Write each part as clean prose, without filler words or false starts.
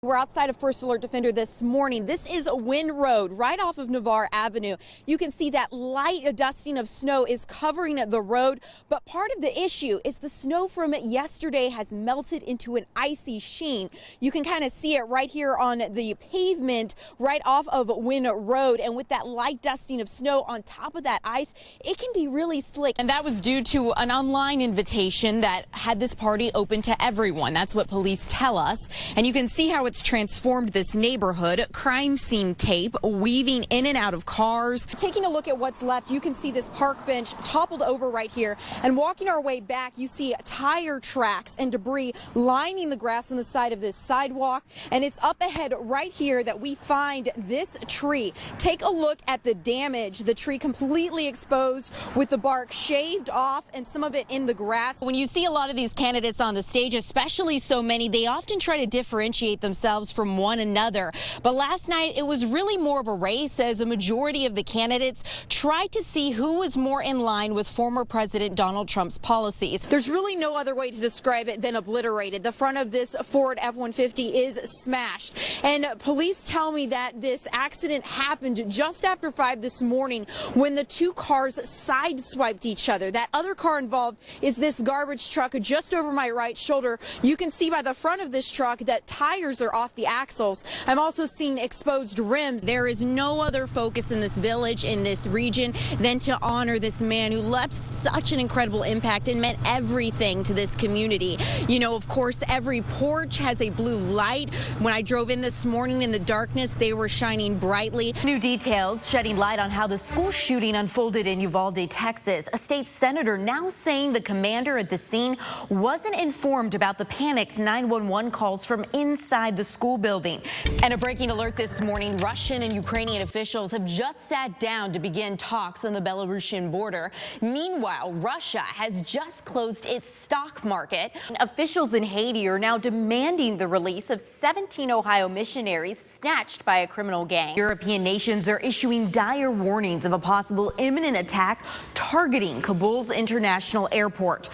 We're outside of First Alert Defender this morning. This is Wynn Road, right off of Navarre Avenue. You can see that light dusting of snow is covering the road, but part of the issue is the snow from yesterday has melted into an icy sheen. You can kind of see it right here on the pavement right off of Wynn Road, and with that light dusting of snow on top of that ice, it can be really slick. And that was due to an online invitation that had this party open to everyone. That's what police tell us, and you can see how it's transformed this neighborhood. Crime scene tape weaving in and out of cars. Taking a look at what's left, you can see this park bench toppled over right here, and walking our way back, you see tire tracks and debris lining the grass on the side of this sidewalk. And it's up ahead right here that we find this tree. Take a look at the damage. The tree completely exposed with the bark shaved off and some of it in the grass. When you see a lot of these candidates on the stage, especially so many, they often try to differentiate themselves from one another. But last night it was really more of a race, as a majority of the candidates tried to see who was more in line with former President Donald Trump's policies. There's really no other way to describe it than obliterated. The front of this Ford F-150 is smashed, and police tell me that this accident happened just after 5 this morning when the two cars sideswiped each other. That other car involved is this garbage truck just over my right shoulder. You can see by the front of this truck that tires are off the axles. I'm also seeing exposed rims. There is no other focus in this village, in this region, than to honor this man who left such an incredible impact and meant everything to this community. You know, of course, every porch has a blue light. When I drove in this morning in the darkness, they were shining brightly. New details shedding light on how the school shooting unfolded in Uvalde, Texas. A state senator now saying the commander at the scene wasn't informed about the panicked 911 calls from inside the school building. And a breaking alert this morning: Russian and Ukrainian officials have just sat down to begin talks on the Belarusian border. Meanwhile, Russia has just closed its stock market. Officials in Haiti are now demanding the release of 17 Ohio missionaries snatched by a criminal gang. European nations are issuing dire warnings of a possible imminent attack targeting Kabul's international airport.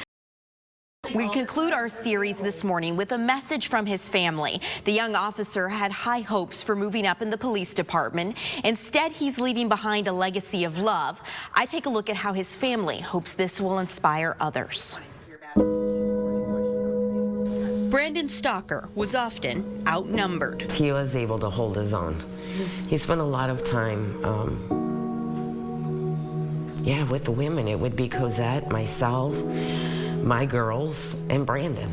We conclude our series this morning with a message from his family. The young officer had high hopes for moving up in the police department. Instead, he's leaving behind a legacy of love. I take a look at how his family hopes this will inspire others. Brandon Stalker was often outnumbered. He was able to hold his own. He spent a lot of time with the women. It would be Cosette, myself, my girls, and Brandon.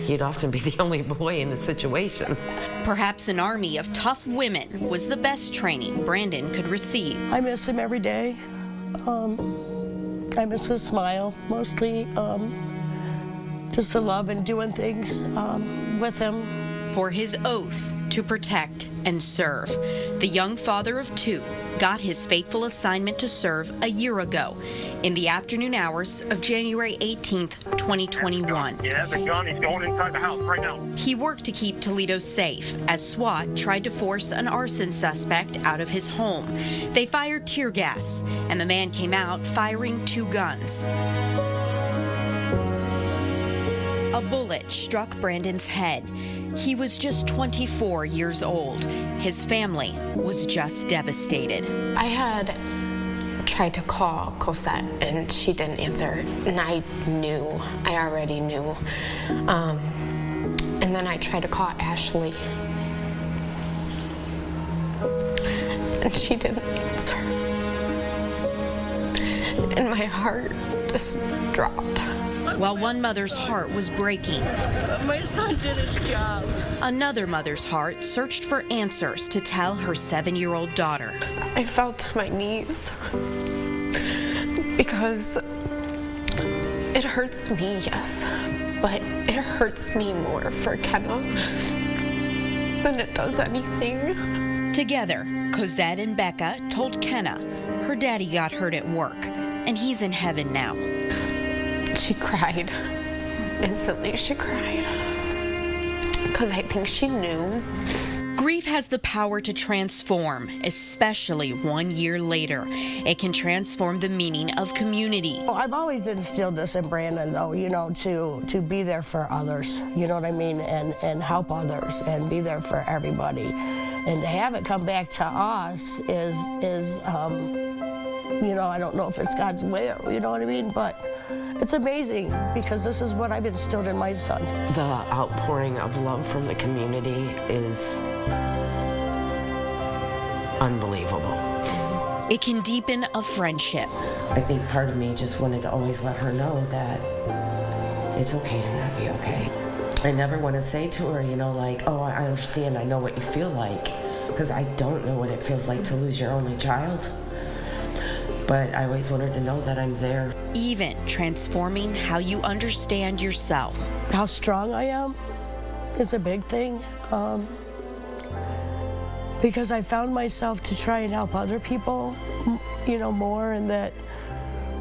He'd often be the only boy in the situation. Perhaps an army of tough women was the best training Brandon could receive. I miss him every day. I miss his smile, mostly just the love and doing things with him. For his oath to protect and serve, the young father of two got his fateful assignment to serve a year ago in the afternoon hours of January 18th, 2021. Yeah, the gun is going inside the house right now. He worked to keep Toledo safe as SWAT tried to force an arson suspect out of his home. They fired tear gas, and the man came out firing 2 guns. A bullet struck Brandon's head. He was just 24 years old. His family was just devastated. I had tried to call Cosette and she didn't answer, and I already knew. And then I tried to call Ashley and she didn't answer. And my heart just dropped. While one mother's heart was breaking, My son did his job. another mother's heart searched for answers to tell her 7-year-old daughter. I fell to my knees because it hurts me, yes, but it hurts me more for Kenna than it does anything. Together, Cosette and Becca told Kenna her daddy got hurt at work, and he's in heaven now. She cried. Instantly, she cried. Because I think she knew. Grief has the power to transform, especially 1 year later. It can transform the meaning of community. Well, I've always instilled this in Brandon, though, you know, to be there for others, you know what I mean, and help others and be there for everybody. And to have it come back to us is you know, I don't know if it's God's will, you know what I mean, but it's amazing because this is what I've instilled in my son. The outpouring of love from the community is unbelievable. It can deepen a friendship. I think part of me just wanted to always let her know that it's okay to not be okay. I never want to say to her, you know, like, oh, I understand, I know what you feel like, because I don't know what it feels like to lose your only child. But I always want her to know that I'm there. Even transforming how you understand yourself. How strong I am is a big thing. Because I found myself to try and help other people, you know, more, and that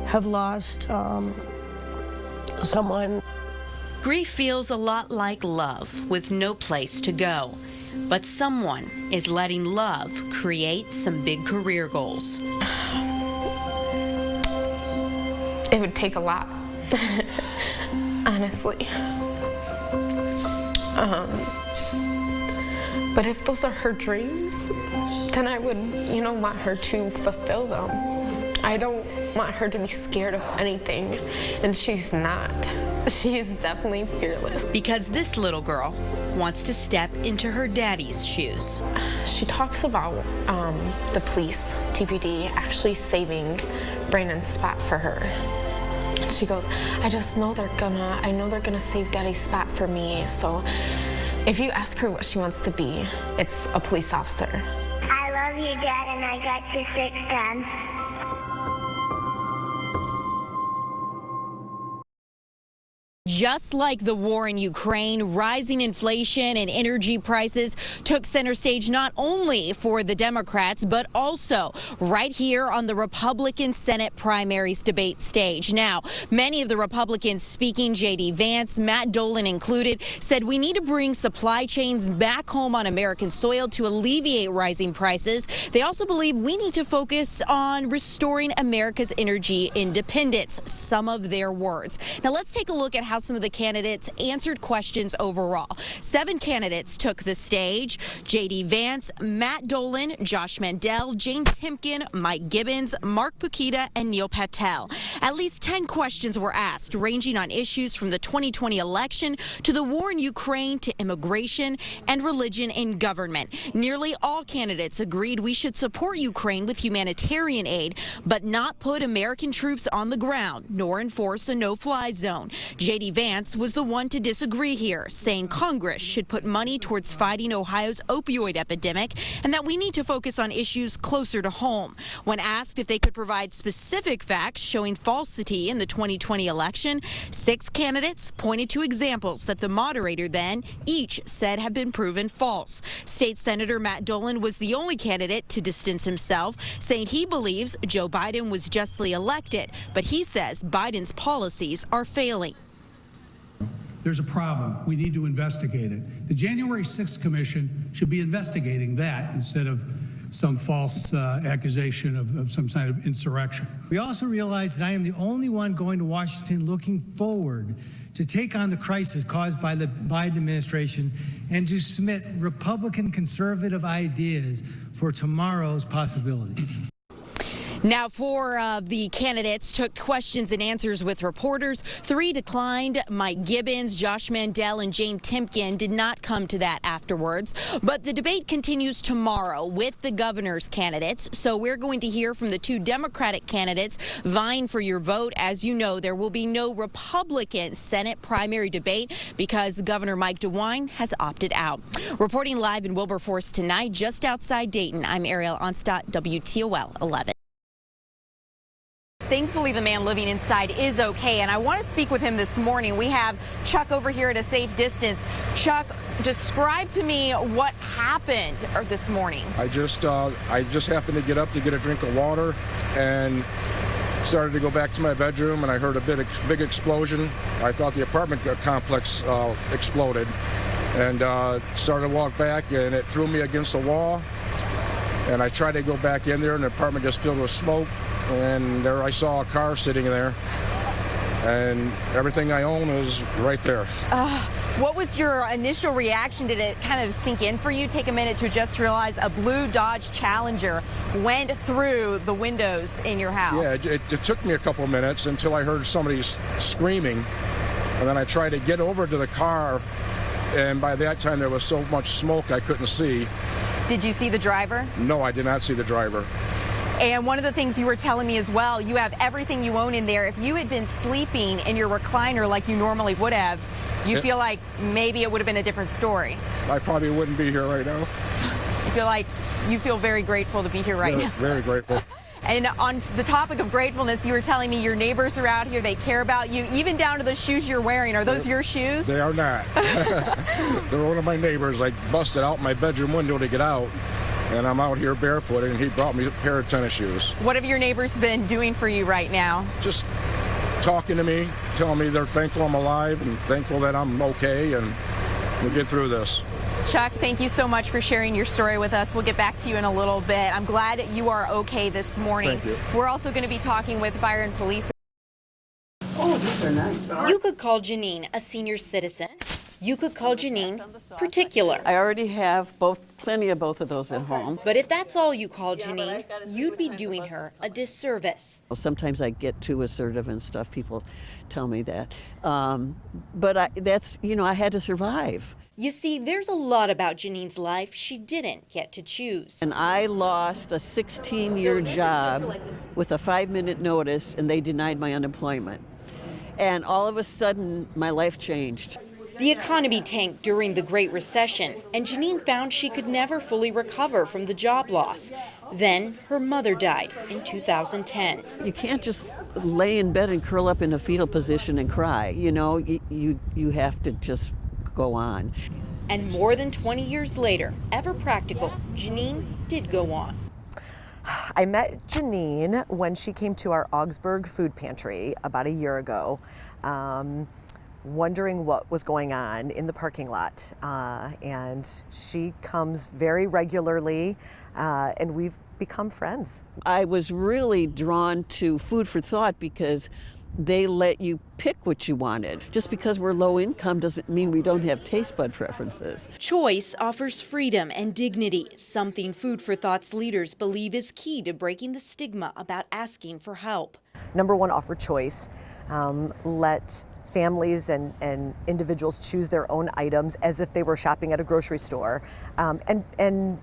have lost someone. Grief feels a lot like love with no place to go. But someone is letting love create some big career goals. It would take a lot, honestly. But if those are her dreams, then I would, you know, want her to fulfill them. I don't want her to be scared of anything, and she's not. She is definitely fearless. Because this little girl wants to step into her daddy's shoes. She talks about the police, TPD, actually saving Brandon's spot for her. She goes, I know they're gonna save Daddy's spot for me. So if you ask her what she wants to be, it's a police officer. I love you, Dad, and I got you 6 times. Just like the war in Ukraine, rising inflation and energy prices took center stage not only for the Democrats, but also right here on the Republican Senate primaries debate stage. Now, many of the Republicans speaking, J.D. Vance, Matt Dolan included, said we need to bring supply chains back home on American soil to alleviate rising prices. They also believe we need to focus on restoring America's energy independence. Some of their words. Now, let's take a look at how some of the candidates answered questions overall. 7 candidates took the stage. J.D. Vance, Matt Dolan, Josh Mandel, Jane Timken, Mike Gibbons, Mark Pukita, and Neil Patel. At least 10 questions were asked, ranging on issues from the 2020 election to the war in Ukraine to immigration and religion in government. Nearly all candidates agreed we should support Ukraine with humanitarian aid, but not put American troops on the ground, nor enforce a no-fly zone. J.D. Vance was the one to disagree here, saying Congress should put money towards fighting Ohio's opioid epidemic and that we need to focus on issues closer to home. When asked if they could provide specific facts showing falsity in the 2020 election, 6 candidates pointed to examples that the moderator then each said have been proven false. State Senator Matt Dolan was the only candidate to distance himself, saying he believes Joe Biden was justly elected, but he says Biden's policies are failing. There's a problem. We need to investigate it. The January 6th Commission should be investigating that instead of some false accusation of some kind of insurrection. We also realize that I am the only one going to Washington looking forward to take on the crisis caused by the Biden administration and to submit Republican conservative ideas for tomorrow's possibilities. Now, 4 of the candidates took questions and answers with reporters. 3 declined. Mike Gibbons, Josh Mandel, and Jane Timken did not come to that afterwards. But the debate continues tomorrow with the governor's candidates. So we're going to hear from the 2 Democratic candidates vying for your vote. As you know, there will be no Republican Senate primary debate because Governor Mike DeWine has opted out. Reporting live in Wilberforce tonight, just outside Dayton, I'm Ariyl Onstott, WTOL 11. Thankfully, the man living inside is okay, and I want to speak with him this morning. We have Chuck over here at a safe distance. Chuck, describe to me what happened this morning. I just happened to get up to get a drink of water and started to go back to my bedroom, and I heard a big explosion. I thought the apartment complex exploded. and started to walk back, and it threw me against the wall. And I tried to go back in there, and the apartment just filled with smoke. And there I saw a car sitting there, and everything I own is right there. What was your initial reaction? Did it kind of sink in for you? Take a minute to just realize a blue Dodge Challenger went through the windows in your house. Yeah, it took me a couple minutes until I heard somebody screaming, and then I tried to get over to the car, and by that time there was so much smoke I couldn't see. Did you see the driver? No, I did not see the driver. And one of the things you were telling me as well, you have everything you own in there. If you had been sleeping in your recliner like you normally would have, you feel like maybe it would have been a different story. I probably wouldn't be here right now. You feel very grateful to be here right now. Very grateful. And on the topic of gratefulness, you were telling me your neighbors are out here, they care about you, even down to the shoes you're wearing. Are those your shoes? They are not. They're one of my neighbors. I busted out my bedroom window to get out, and I'm out here barefooted, and he brought me a pair of tennis shoes. What have your neighbors been doing for you right now? Just talking to me, telling me they're thankful I'm alive and thankful that I'm okay, and we'll get through this. Chuck, thank you so much for sharing your story with us. We'll get back to you in a little bit. I'm glad you are okay this morning. Thank you. We're also going to be talking with fire and police. Oh, these are nice. You could call Janine a senior citizen. You could call Janine particular. I already have plenty of both of those at home. But if that's all you call Janine, you'd be doing her a disservice. Sometimes I get too assertive and stuff. People tell me that. But I had to survive. You see, there's a lot about Janine's life she didn't get to choose. And I lost a 16-year job with a 5-minute notice, and they denied my unemployment. And all of a sudden, my life changed. The economy tanked during the Great Recession, and Janine found she could never fully recover from the job loss. Then her mother died in 2010. You can't just lay in bed and curl up in a fetal position and cry. You have to just go on. And more than 20 years later, ever practical, Janine did go on. I met Janine when she came to our Augsburg food pantry about a year ago, wondering what was going on in the parking lot. And she comes very regularly, and we've become friends. I was really drawn to Food for Thought because they let you pick what you wanted. Just because we're low income doesn't mean we don't have taste bud preferences. Choice offers freedom and dignity, something Food for Thought's leaders believe is key to breaking the stigma about asking for help. Number one, offer choice. Let families and individuals choose their own items as if they were shopping at a grocery store, and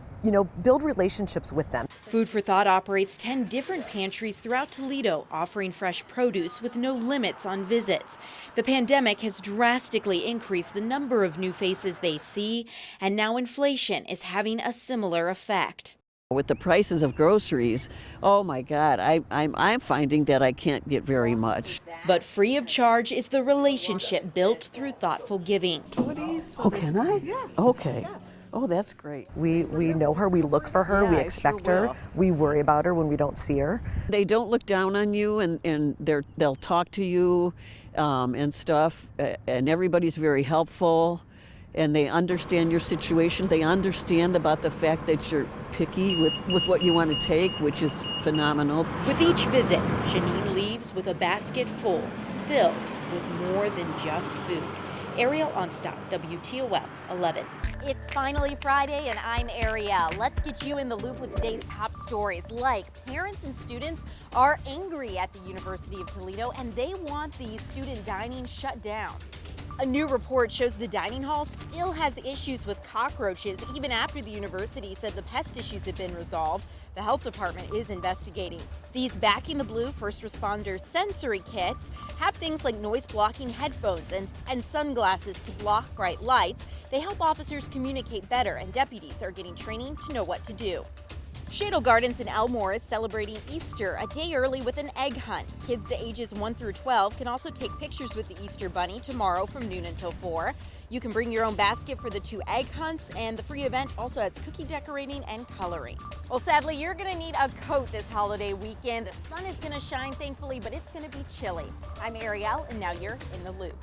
build relationships with them. Food for Thought operates 10 different pantries throughout Toledo, offering fresh produce with no limits on visits. The pandemic has drastically increased the number of new faces they see, and now inflation is having a similar effect. With the prices of groceries, oh my God, I'm finding that I can't get very much. But free of charge is the relationship built through thoughtful giving. Oh, can I? Yes. Okay. Yes. Oh, that's great. We know her, we look for her, we expect her, we worry about her when we don't see her. They don't look down on you, and they'll talk to you and stuff, and everybody's very helpful, and they understand your situation. They understand about the fact that you're picky with what you want to take, which is phenomenal. With each visit, Janine leaves with a basket full, filled with more than just food. Ariyl Onstott, WTOL 11. It's finally Friday, and I'm Ariyl. Let's get you in the loop with today's top stories, like parents and students are angry at the University of Toledo, and they want the student dining shut down. A new report shows the dining hall still has issues with cockroaches, even after the university said the pest issues have been resolved. The health department is investigating. These Backing the Blue first responders sensory kits have things like noise-blocking headphones and sunglasses to block bright lights. They help officers communicate better, and deputies are getting training to know what to do. Shadle Gardens in Elmore is celebrating Easter a day early with an egg hunt. Kids ages 1 through 12 can also take pictures with the Easter Bunny tomorrow from noon until 4. You can bring your own basket for the 2 egg hunts, and the free event also has cookie decorating and coloring. Well, sadly, you're going to need a coat this holiday weekend. The sun is going to shine, thankfully, but it's going to be chilly. I'm Ariyl, and now you're in the loop.